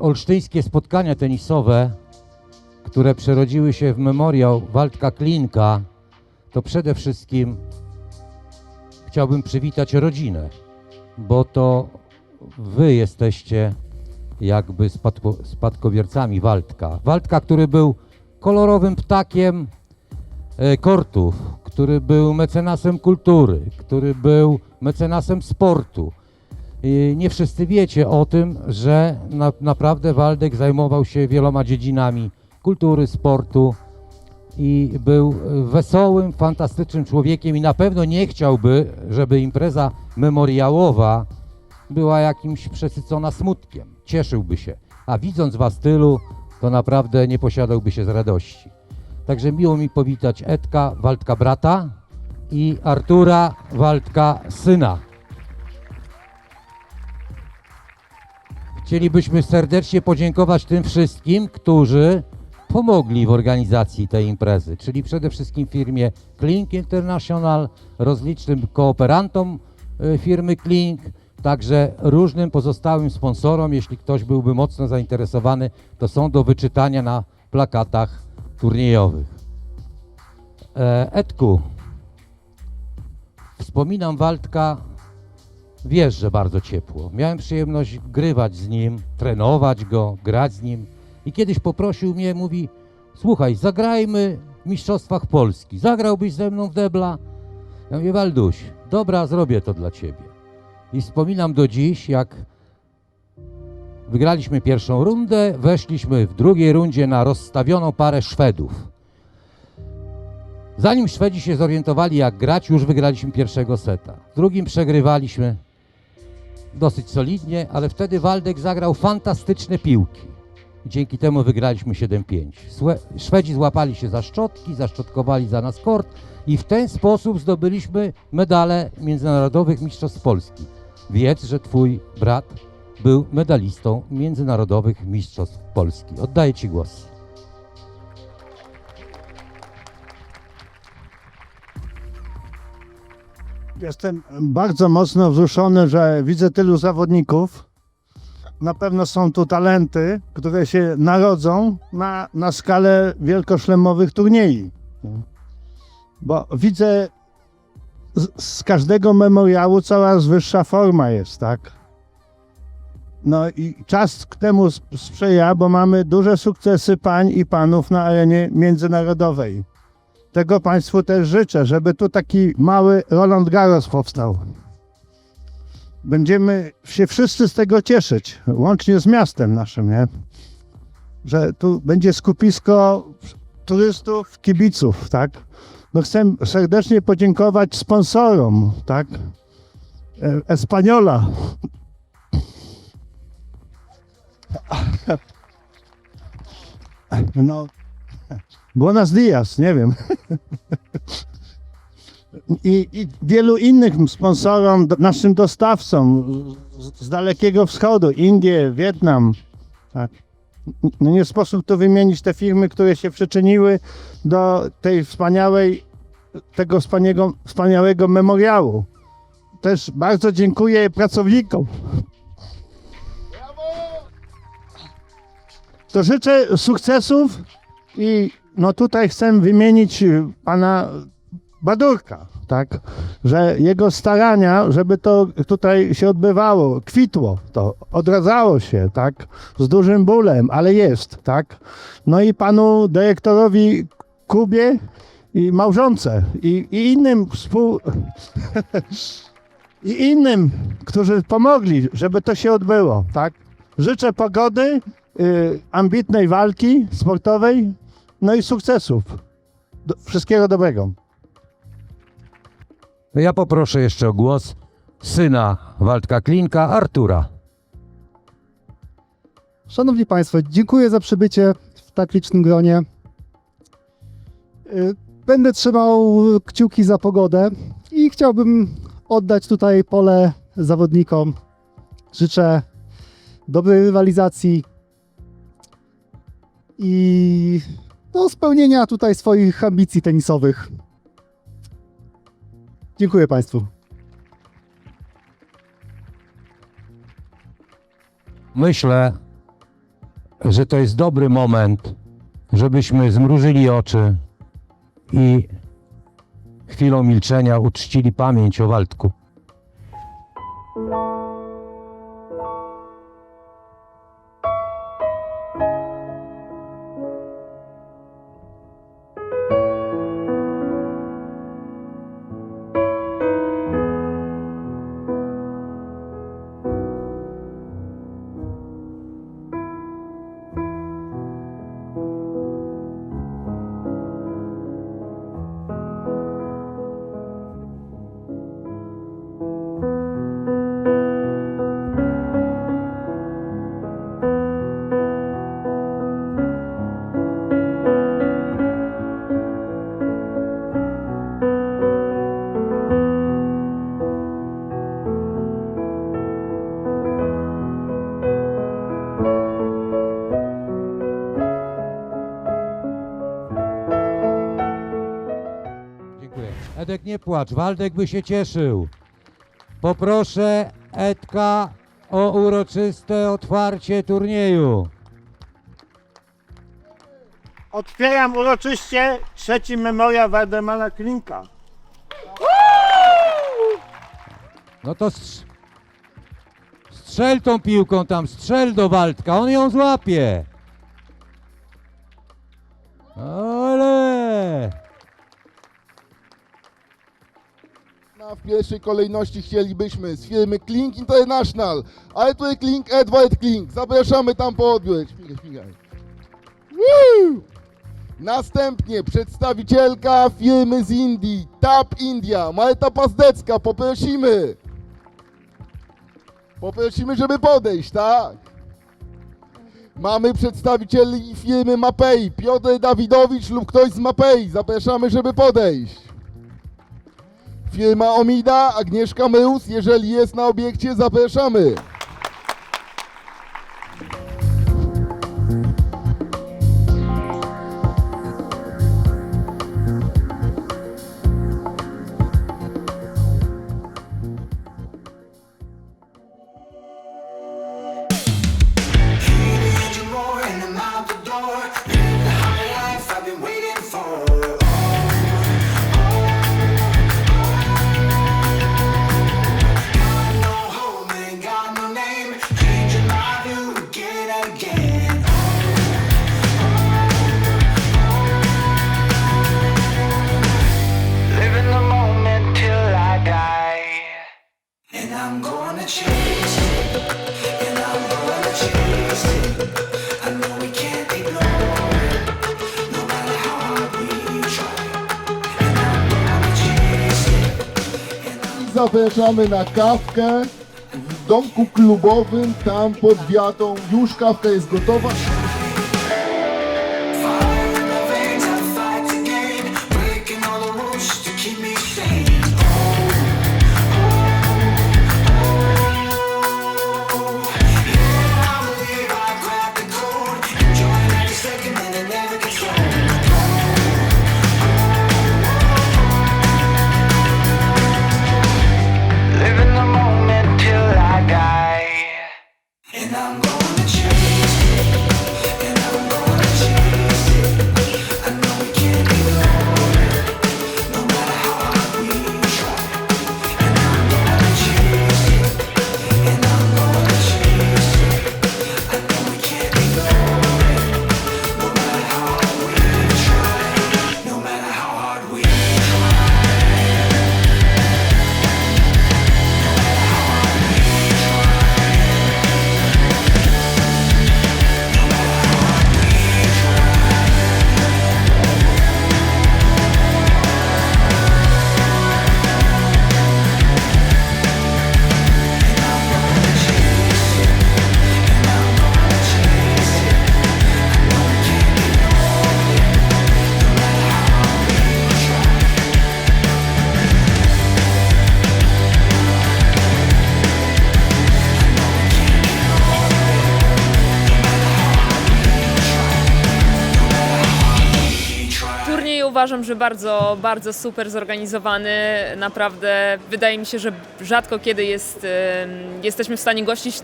olsztyńskie spotkania tenisowe, które przerodziły się w memoriał Waldka Klinka, to przede wszystkim chciałbym przywitać rodzinę, bo to wy jesteście jakby spadkobiercami Waldka. Waldka, który był kolorowym ptakiem kortów, który był mecenasem kultury, który był mecenasem sportu. I nie wszyscy wiecie o tym, że naprawdę Waldek zajmował się wieloma dziedzinami kultury, sportu i był wesołym, fantastycznym człowiekiem i na pewno nie chciałby, żeby impreza memoriałowa była jakimś przesycona smutkiem. Cieszyłby się, a widząc was tylu, to naprawdę nie posiadałby się z radości. Także miło mi powitać Edka, Waldka brata i Artura, Waldka syna. Chcielibyśmy serdecznie podziękować tym wszystkim, którzy pomogli w organizacji tej imprezy, czyli przede wszystkim firmie Klink International, rozlicznym kooperantom firmy Klink, także różnym pozostałym sponsorom. Jeśli ktoś byłby mocno zainteresowany, to są do wyczytania na plakatach turniejowych. Edku, wspominam Waldka, wiesz, że bardzo ciepło. Miałem przyjemność grywać z nim, trenować go, grać z nim i kiedyś poprosił mnie, mówi: słuchaj, zagrajmy w Mistrzostwach Polski, zagrałbyś ze mną w debla? Ja mówię: Walduś, dobra, zrobię to dla ciebie. I wspominam do dziś, jak wygraliśmy pierwszą rundę, weszliśmy w drugiej rundzie na rozstawioną parę Szwedów. Zanim Szwedzi się zorientowali, jak grać, już wygraliśmy pierwszego seta. W drugim przegrywaliśmy dosyć solidnie, ale wtedy Waldek zagrał fantastyczne piłki. I dzięki temu wygraliśmy 7-5. Szwedzi złapali się za szczotki, zaszczotkowali za nas kort i w ten sposób zdobyliśmy medale międzynarodowych mistrzostw Polski. Wiedz, że twój brat był medalistą międzynarodowych mistrzostw Polski. Oddaję ci głos. Jestem bardzo mocno wzruszony, że widzę tylu zawodników. Na pewno są tu talenty, które się narodzą na skalę wielkoszlemowych turniejów. Bo widzę z każdego memoriału coraz wyższa forma jest, tak? No i czas k temu sprzyja, bo mamy duże sukcesy pań i panów na arenie międzynarodowej. Tego Państwu też życzę, żeby tu taki mały Roland Garros powstał. Będziemy się wszyscy z tego cieszyć, łącznie z miastem naszym, nie? Że tu będzie skupisko turystów, kibiców, tak? No chcę serdecznie podziękować sponsorom, tak? Española. No, buenos dias, nie wiem. I wielu innych sponsorom, naszym dostawcom z Dalekiego Wschodu, Indie, Wietnam. Tak. No nie sposób tu wymienić te firmy, które się przyczyniły do tego wspaniałego memoriału. Też bardzo dziękuję pracownikom. To życzę sukcesów i no tutaj chcę wymienić pana Badurka, tak, że jego starania, żeby to tutaj się odbywało, kwitło to, odradzało się, tak, z dużym bólem, ale jest, tak. No i panu dyrektorowi Kubie i małżonce i innym i innym, którzy pomogli, żeby to się odbyło, tak. Życzę pogody, ambitnej walki sportowej, no i sukcesów. Wszystkiego dobrego. Ja poproszę jeszcze o głos syna Waldka Klinka, Artura. Szanowni Państwo, dziękuję za przybycie w tak licznym gronie. Będę trzymał kciuki za pogodę i chciałbym oddać tutaj pole zawodnikom. Życzę dobrej rywalizacji i do spełnienia tutaj swoich ambicji tenisowych. Dziękuję Państwu. Myślę, że to jest dobry moment, żebyśmy zmrużyli oczy i chwilą milczenia uczcili pamięć o Waldku. Dziękuję. Edek, nie płacz, Waldek by się cieszył. Poproszę Edka o uroczyste otwarcie turnieju. Otwieram uroczyście 3. memoriał Waldemara Klinka. No to strzel tą piłką tam, strzel do Waldka, on ją złapie. Ale! W pierwszej kolejności chcielibyśmy z firmy Klink International, ale tutaj Klink, Edward Klink. Zapraszamy tam po odbiór. Śmigaj. Woo! Następnie przedstawicielka firmy z Indii, TAP India, Marta Pazdecka. Poprosimy, żeby podejść, tak? Mamy przedstawicieli firmy Mapei, Piotr Dawidowicz lub ktoś z Mapei. Zapraszamy, żeby podejść. Firma Omida, Agnieszka Mróz, jeżeli jest na obiekcie, zapraszamy. Zapraszamy na kawkę w domku klubowym, tam pod wiatą. Już kawka jest gotowa. And I'm gonna chase it. uważam, że bardzo, bardzo super zorganizowany. Naprawdę wydaje mi się, że rzadko kiedy jesteśmy w stanie gościć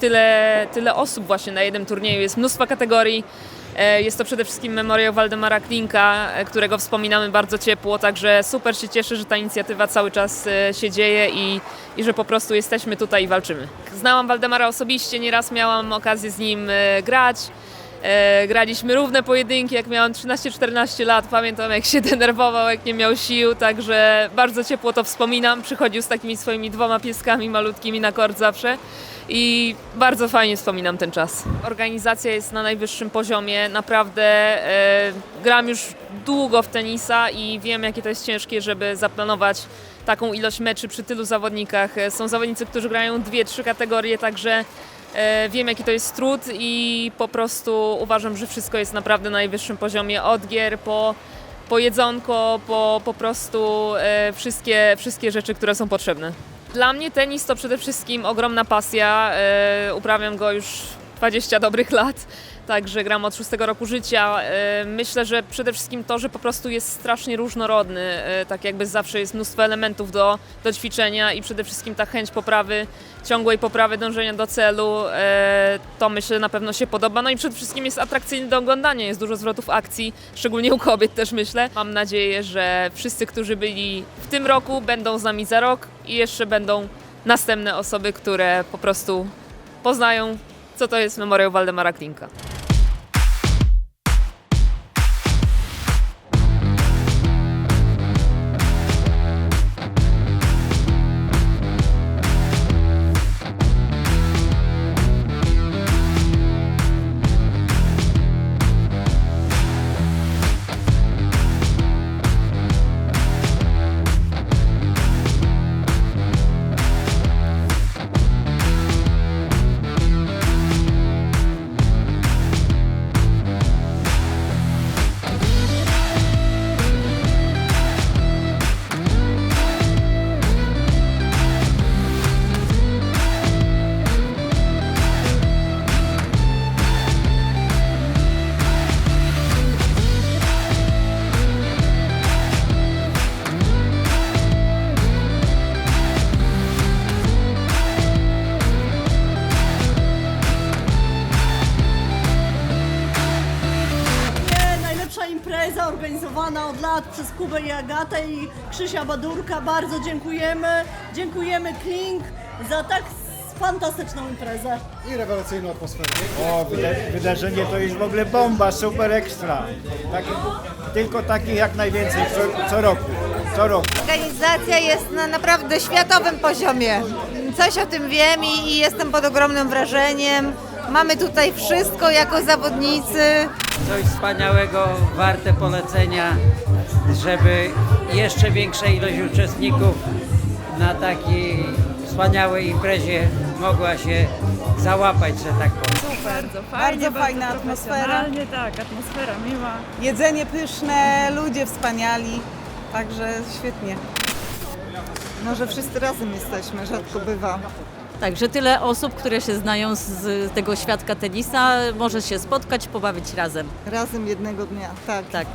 tyle osób właśnie na jednym turnieju. Jest mnóstwo kategorii. Jest to przede wszystkim memoriał Waldemara Klinka, którego wspominamy bardzo ciepło, także super się cieszę, że ta inicjatywa cały czas się dzieje i że po prostu jesteśmy tutaj i walczymy. Znałam Waldemara osobiście, nieraz miałam okazję z nim grać. Graliśmy równe pojedynki, jak miałam 13-14 lat. Pamiętam, jak się denerwował, jak nie miał sił, także bardzo ciepło to wspominam. Przychodził z takimi swoimi 2 pieskami malutkimi na kort zawsze i bardzo fajnie wspominam ten czas. Organizacja jest na najwyższym poziomie, naprawdę gram już długo w tenisa i wiem, jakie to jest ciężkie, żeby zaplanować taką ilość meczy przy tylu zawodnikach. Są zawodnicy, którzy grają 2-3 kategorie, także wiem, jaki to jest trud i po prostu uważam, że wszystko jest naprawdę na najwyższym poziomie. Od gier po jedzonko, po prostu wszystkie rzeczy, które są potrzebne. Dla mnie tenis to przede wszystkim ogromna pasja. Uprawiam go już 20 dobrych lat, także gram od 6 roku życia. Myślę, że przede wszystkim to, że po prostu jest strasznie różnorodny, tak jakby zawsze jest mnóstwo elementów do ćwiczenia i przede wszystkim ta chęć poprawy, ciągłej poprawy, dążenia do celu, to myślę na pewno się podoba. No i przede wszystkim jest atrakcyjny do oglądania, jest dużo zwrotów akcji, szczególnie u kobiet też myślę. Mam nadzieję, że wszyscy, którzy byli w tym roku, będą z nami za rok i jeszcze będą następne osoby, które po prostu poznają, co to jest memoriał Waldemara Klinka. Impreza organizowana od lat przez Kubę i Agatę i Krzysia Badurka. Bardzo dziękujemy. Dziękujemy Klink za tak fantastyczną imprezę. I rewelacyjną atmosferę. O, wydarzenie to jest w ogóle bomba, super ekstra. Tylko takich jak najwięcej co roku. Organizacja jest na naprawdę światowym poziomie. Coś o tym wiem i jestem pod ogromnym wrażeniem. Mamy tutaj wszystko jako zawodnicy. Coś wspaniałego, warte polecenia, żeby jeszcze większa ilość uczestników na takiej wspaniałej imprezie mogła się załapać, że tak powiem. Super, bardzo fajna atmosfera. Tak, atmosfera miła. Jedzenie pyszne, ludzie wspaniali, także świetnie. Może wszyscy razem jesteśmy, rzadko bywa. Także tyle osób, które się znają z tego świadka tenisa, może się spotkać, pobawić razem. Razem jednego dnia, tak. Tak.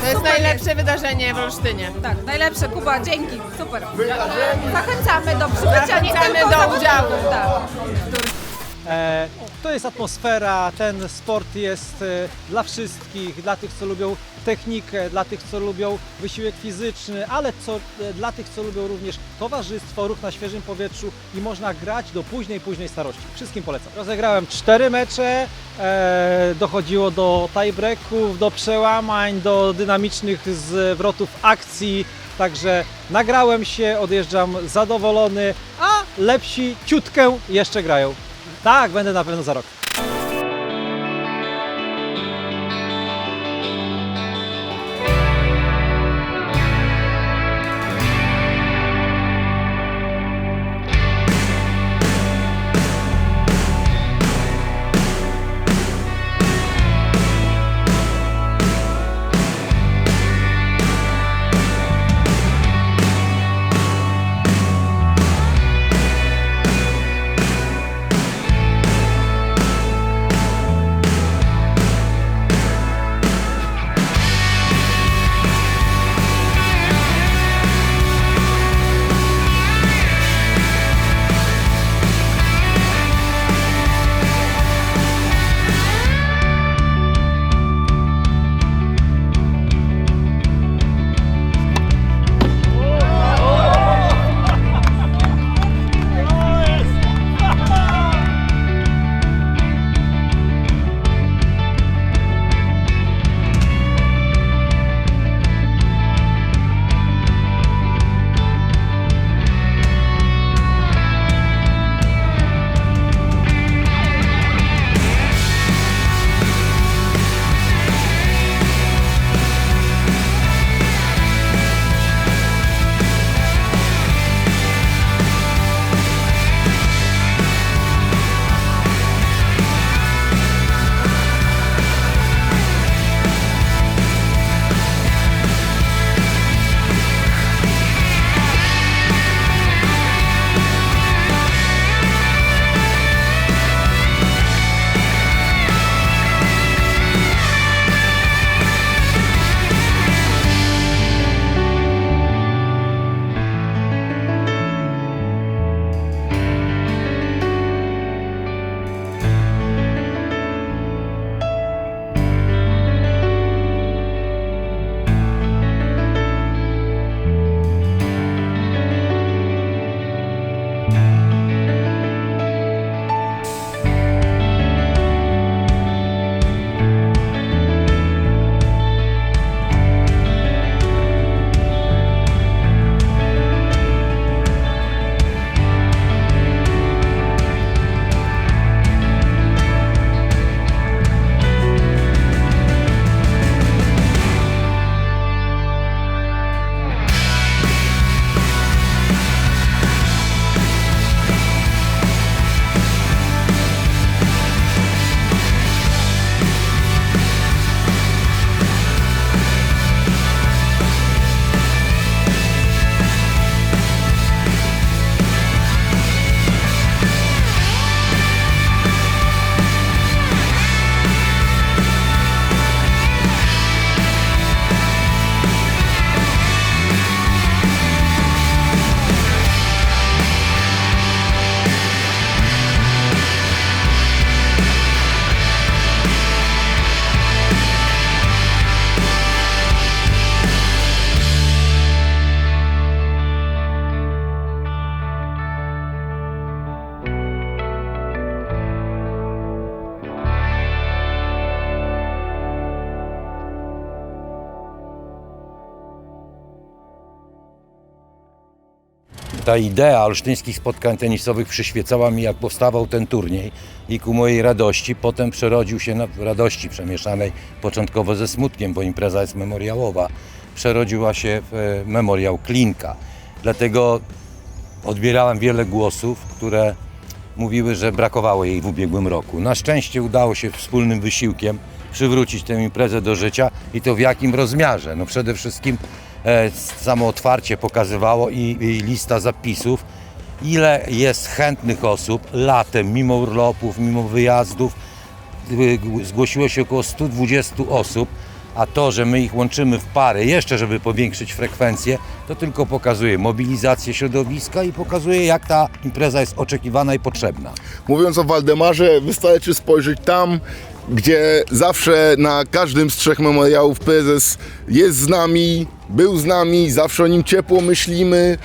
To jest najlepsze wydarzenie w Olsztynie. Tak, najlepsze, Kuba, dzięki, super. Zachęcamy do przybycia, nie tylko do udziału. Tak. To jest atmosfera, ten sport jest dla wszystkich, dla tych, co lubią technikę, dla tych, co lubią wysiłek fizyczny, ale dla tych, co lubią również towarzystwo, ruch na świeżym powietrzu i można grać do późnej starości. Wszystkim polecam. Rozegrałem 4 mecze, dochodziło do tiebreaków, do przełamań, do dynamicznych zwrotów akcji, także nagrałem się, odjeżdżam zadowolony, a lepsi ciutkę jeszcze grają. Tak, będę na pewno za rok. ta idea olsztyńskich spotkań tenisowych przyświecała mi, jak powstawał ten turniej i ku mojej radości potem przerodził się na radości przemieszanej początkowo ze smutkiem, bo impreza jest memoriałowa, przerodziła się w memoriał Klinka. Dlatego odbierałem wiele głosów, które mówiły, że brakowało jej w ubiegłym roku. Na szczęście udało się wspólnym wysiłkiem przywrócić tę imprezę do życia i to w jakim rozmiarze. No przede wszystkim samo otwarcie pokazywało i lista zapisów, ile jest chętnych osób latem, mimo urlopów, mimo wyjazdów. Zgłosiło się około 120 osób, a to, że my ich łączymy w pary jeszcze, żeby powiększyć frekwencję, to tylko pokazuje mobilizację środowiska i pokazuje, jak ta impreza jest oczekiwana i potrzebna. Mówiąc o Waldemarze, wystarczy spojrzeć tam, gdzie zawsze na każdym z 3 memoriałów prezes jest z nami, był z nami, zawsze o nim ciepło myślimy.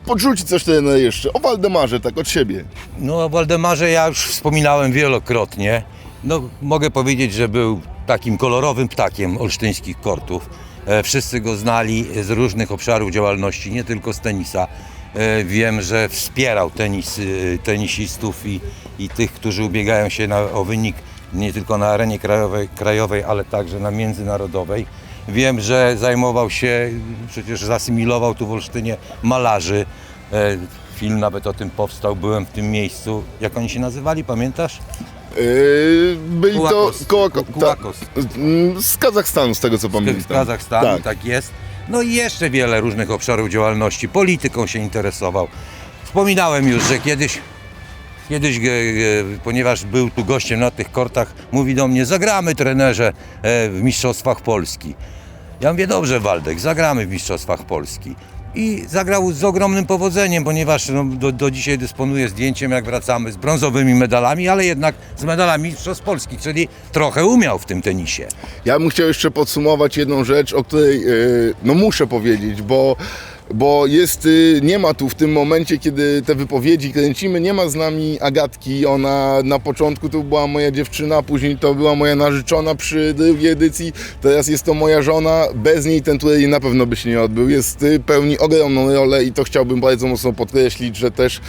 Podrzucić coś tyle jeszcze o Waldemarze, tak od siebie. No o Waldemarze ja już wspominałem wielokrotnie. No mogę powiedzieć, że był takim kolorowym ptakiem olsztyńskich kortów. Wszyscy go znali z różnych obszarów działalności, nie tylko z tenisa. Wiem, że wspierał tenisistów i tych, którzy ubiegają się o wynik nie tylko na arenie krajowej, ale także na międzynarodowej. Wiem, że zajmował się, przecież zasymilował tu w Olsztynie malarzy. Film nawet o tym powstał, byłem w tym miejscu. Jak oni się nazywali, pamiętasz? Byli Kułakos. to Kułakos. z Kazachstanu, z tego co pamiętam. Z Kazachstanu, tak jest. No i jeszcze wiele różnych obszarów działalności. Polityką się interesował. Wspominałem już, że kiedyś, ponieważ był tu gościem na tych kortach, mówi do mnie: zagramy, trenerze, w Mistrzostwach Polski. Ja mówię: dobrze, Waldek, zagramy w Mistrzostwach Polski. I zagrał z ogromnym powodzeniem, ponieważ do dzisiaj dysponuje zdjęciem, jak wracamy, z brązowymi medalami, ale jednak z medalami Mistrzostw Polskich, czyli trochę umiał w tym tenisie. Ja bym chciał jeszcze podsumować jedną rzecz, o której muszę powiedzieć, bo nie ma tu w tym momencie, kiedy te wypowiedzi kręcimy, nie ma z nami Agatki. Ona na początku to była moja dziewczyna, później to była moja narzeczona przy drugiej edycji, teraz jest to moja żona. Bez niej ten turniej na pewno by się nie odbył. Pełni ogromną rolę i to chciałbym bardzo mocno podkreślić, że też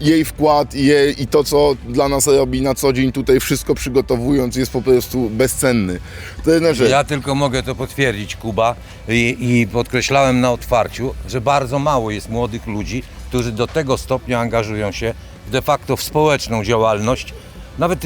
jej wkład i to, co dla nas robi na co dzień tutaj, wszystko przygotowując, jest po prostu bezcenny. Trenerze. Ja tylko mogę to potwierdzić, Kuba, i podkreślałem na otwarciu, że bardzo mało jest młodych ludzi, którzy do tego stopnia angażują się de facto w społeczną działalność. Nawet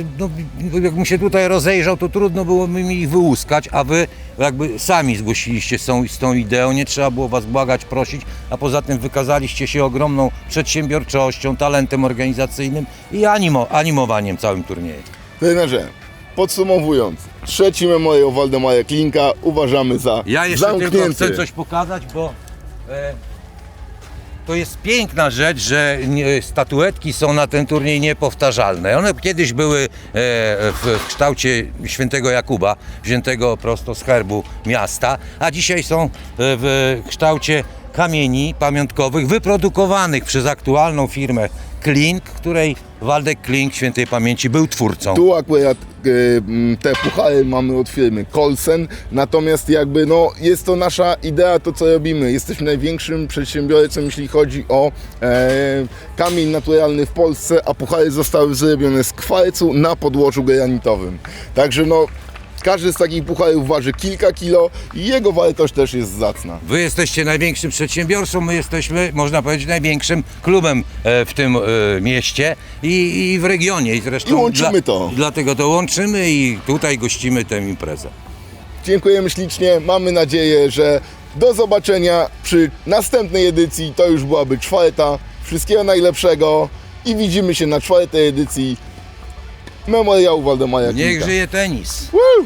jakbym się tutaj rozejrzał, to trudno było mi ich wyłuskać, a wy jakby sami zgłosiliście z tą ideą, nie trzeba było was błagać, prosić, a poza tym wykazaliście się ogromną przedsiębiorczością, talentem organizacyjnym i animowaniem całym turniejem. Trenerze, podsumowując, 3. memoriał Waldemara Klinka uważamy za Ja jeszcze zamknięty. tylko chcę coś pokazać, bo to jest piękna rzecz, że statuetki są na ten turniej niepowtarzalne. One kiedyś były w kształcie świętego Jakuba, wziętego prosto z herbu miasta, a dzisiaj są w kształcie kamieni pamiątkowych wyprodukowanych przez aktualną firmę Klink, której Waldek Klink świętej pamięci był twórcą. Tu akurat te puchary mamy od firmy Kolsen, natomiast jest to nasza idea, to co robimy. Jesteśmy największym przedsiębiorcą, jeśli chodzi o kamień naturalny w Polsce, a puchary zostały zrobione z kwarcu na podłożu granitowym. Także każdy z takich pucharów waży kilka kilo i jego wartość też jest zacna. Wy jesteście największym przedsiębiorcą, my jesteśmy, można powiedzieć, największym klubem w tym mieście i w regionie. I zresztą łączymy to. Dlatego to łączymy i tutaj gościmy tę imprezę. Dziękujemy ślicznie, mamy nadzieję, że do zobaczenia przy następnej edycji, to już byłaby 4. Wszystkiego najlepszego i widzimy się na 4. edycji memoriału Waldemara Klinka. Niech żyje tenis! Woo!